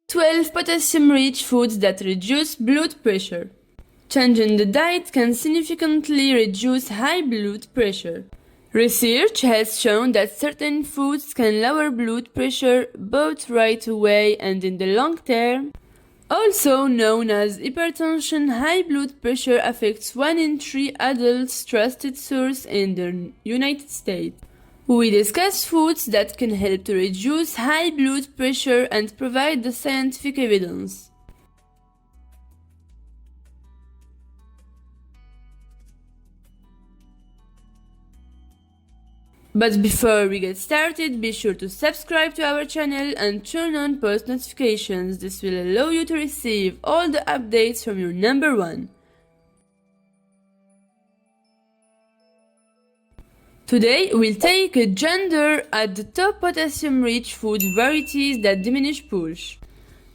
12 potassium-rich foods that reduce blood pressure. Changing the diet can significantly reduce high blood pressure. Research has shown that certain foods can lower blood pressure both right away and in the long term. Also known as hypertension, high blood pressure affects 1 in 3 adults, trusted source in the United States. We discuss foods that can help to reduce high blood pressure and provide the scientific evidence. But before we get started, be sure to subscribe to our channel and turn on post notifications. This will allow you to receive all the updates from your number one. Today, we'll take a gander at the top potassium-rich food varieties that diminish push.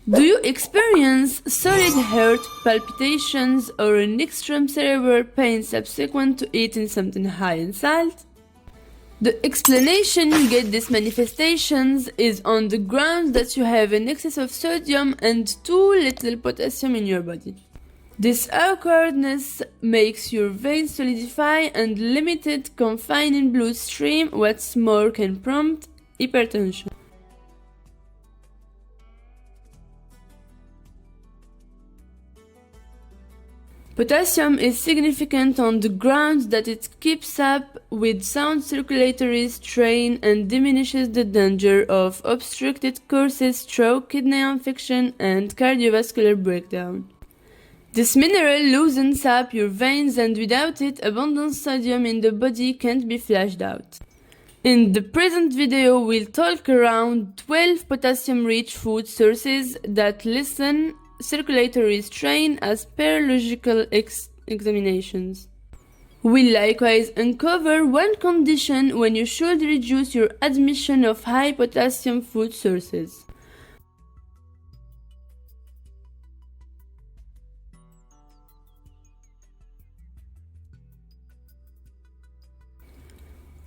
Do you experience solid heart palpitations or an extreme cerebral pain subsequent to eating something high in salt? The explanation you get these manifestations is on the grounds that you have an excess of sodium and too little potassium in your body. This awkwardness makes your veins solidify and limited confining bloodstream, what's more can prompt hypertension. Potassium is significant on the grounds that it keeps up with sound circulatory strain and diminishes the danger of obstructed courses, stroke, kidney infection, and cardiovascular breakdown. This mineral loosens up your veins, and without it, abundant sodium in the body can't be flushed out. In the present video, we'll talk around 12 potassium-rich food sources that lessen circulatory strain as per logical examinations. We'll likewise uncover one condition when you should reduce your admission of high potassium food sources.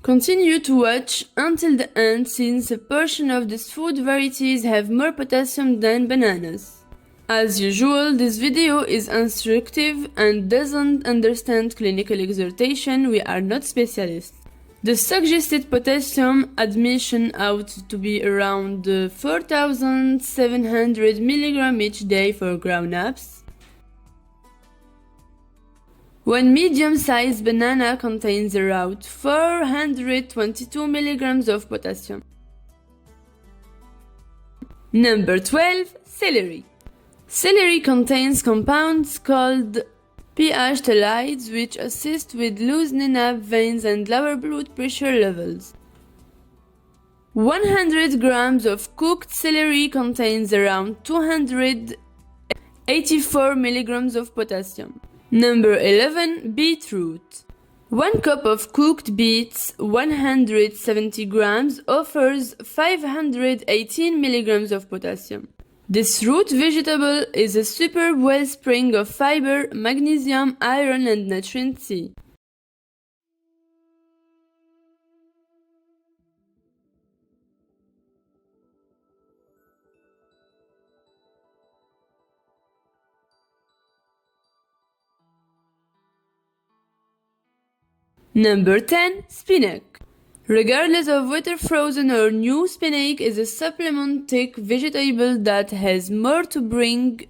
Continue to watch until the end, since a portion of these food varieties have more potassium than bananas. As usual, this video is instructive and doesn't understand clinical exhortation. We are not specialists. The suggested potassium admission ought to be around 4,700 mg each day for grown-ups. One medium-sized banana contains around 422 mg of potassium. Number 12. Celery. Celery contains compounds called pH phthalides, which assist with loosening up veins and lower blood pressure levels. 100 grams of cooked celery contains around 284 milligrams of potassium. Number 11. Beetroot. 1 cup of cooked beets, 170 grams, offers 518 milligrams of potassium. This root vegetable is a superb wellspring of fiber, magnesium, iron, and nutrient C. Number 10. Spinach. Regardless of whether frozen or new, spinach is a supplementic vegetable that has more to bring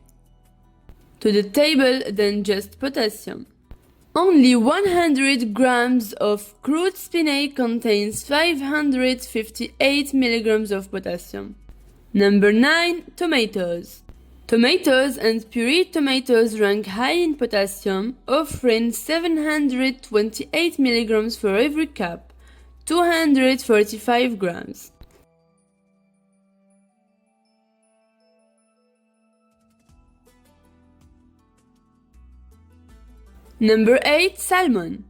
to the table than just potassium. Only 100 grams of crude spinach contains 558 milligrams of potassium. Number 9. Tomatoes. Tomatoes and pureed tomatoes rank high in potassium, offering 728 milligrams for every cup, 245 grams. Number 8. Salmon.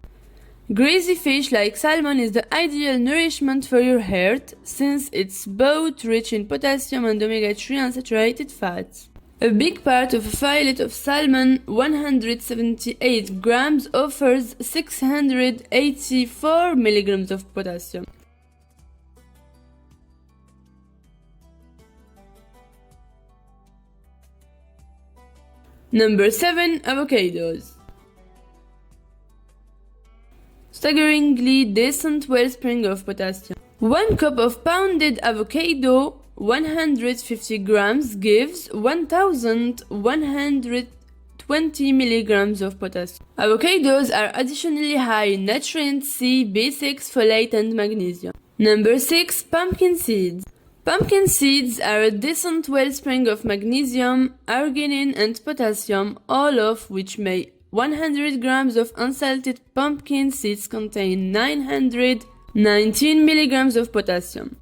Greasy fish like salmon is the ideal nourishment for your heart, since it's both rich in potassium and omega-3 unsaturated fats. A big part of a fillet of salmon, 178 grams, offers 684 milligrams of potassium. Number 7. Avocados. Staggeringly decent wellspring of potassium. 1 cup of pounded avocado, 150 grams, gives 1120 milligrams of potassium. Avocados are additionally high in nutrients C, B6, folate, and magnesium. Number 6. Pumpkin seeds. Pumpkin seeds are a decent wellspring of magnesium, arginine, and potassium, all of which may 100 grams of unsalted pumpkin seeds contain 919 milligrams of potassium.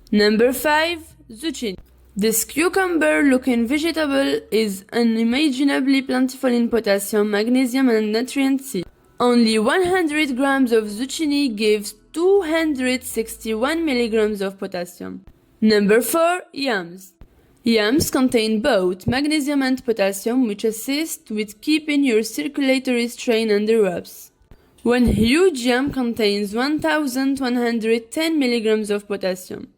Number 5. Zucchini. This cucumber-looking vegetable is unimaginably plentiful in potassium, magnesium, and nutrient C. Only 100 grams of zucchini gives 261 milligrams of potassium. Number 4. Yams. Yams contain both magnesium and potassium, which assist with keeping your circulatory strain under wraps. One huge yam contains 1,110 milligrams of potassium.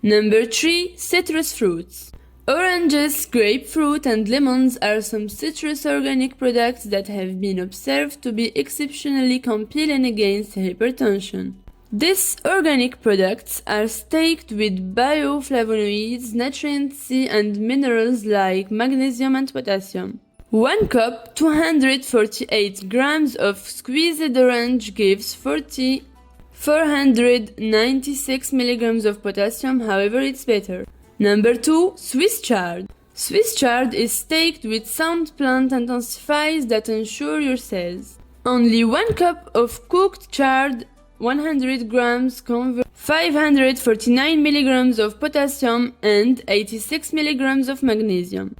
Number 3. Citrus fruits. Oranges, grapefruit, and lemons are some citrus organic products that have been observed to be exceptionally compelling against hypertension. These organic products are stacked with bioflavonoids, nutrients C, and minerals like magnesium and potassium. 1 cup, 248 grams of squeezed orange gives 496 milligrams of potassium, however it's better. Number 2. Swiss chard. Swiss chard is staked with sound plant intensifiers that ensure your cells. Only 1 cup of cooked chard, 100 grams, convert 549 milligrams of potassium and 86 milligrams of magnesium.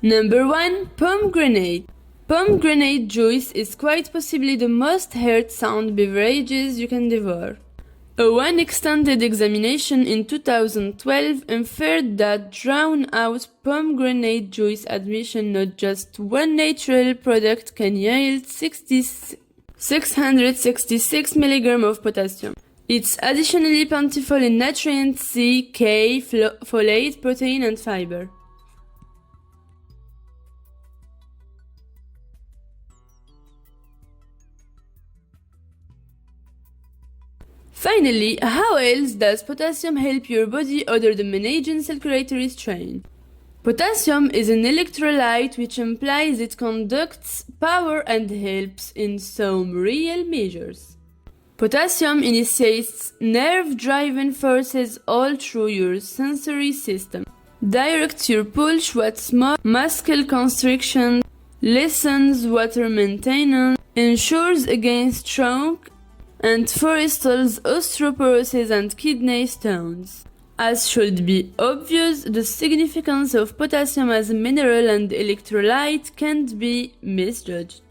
Number 1. Pomegranate. Pomegranate juice is quite possibly the most heart-sound beverages you can devour. A one extended examination in 2012 inferred that drawn-out pomegranate juice admission not just one natural product can yield 666 mg of potassium. It's additionally plentiful in nutrients C, K, folate, protein, and fiber. Finally, how else does potassium help your body other than managing circulatory strain? Potassium is an electrolyte, which implies it conducts power and helps in some real measures. Potassium initiates nerve-driving forces all through your sensory system, directs your pulse, what's more, muscle constriction, lessens water maintenance, ensures against stroke, and forestalls osteoporosis and kidney stones. As should be obvious, the significance of potassium as a mineral and electrolyte can't be misjudged.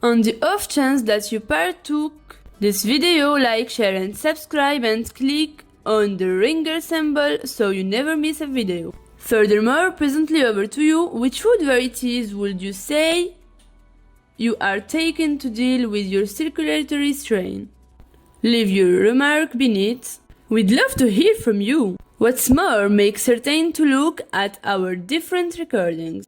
On the off chance that you partook this video, like, share and subscribe and click on the ringer symbol so you never miss a video. Furthermore, presently over to you, which food varieties would you say you are taking to deal with your circulatory strain? Leave your remark beneath. We'd love to hear from you. What's more, make certain to look at our different recordings.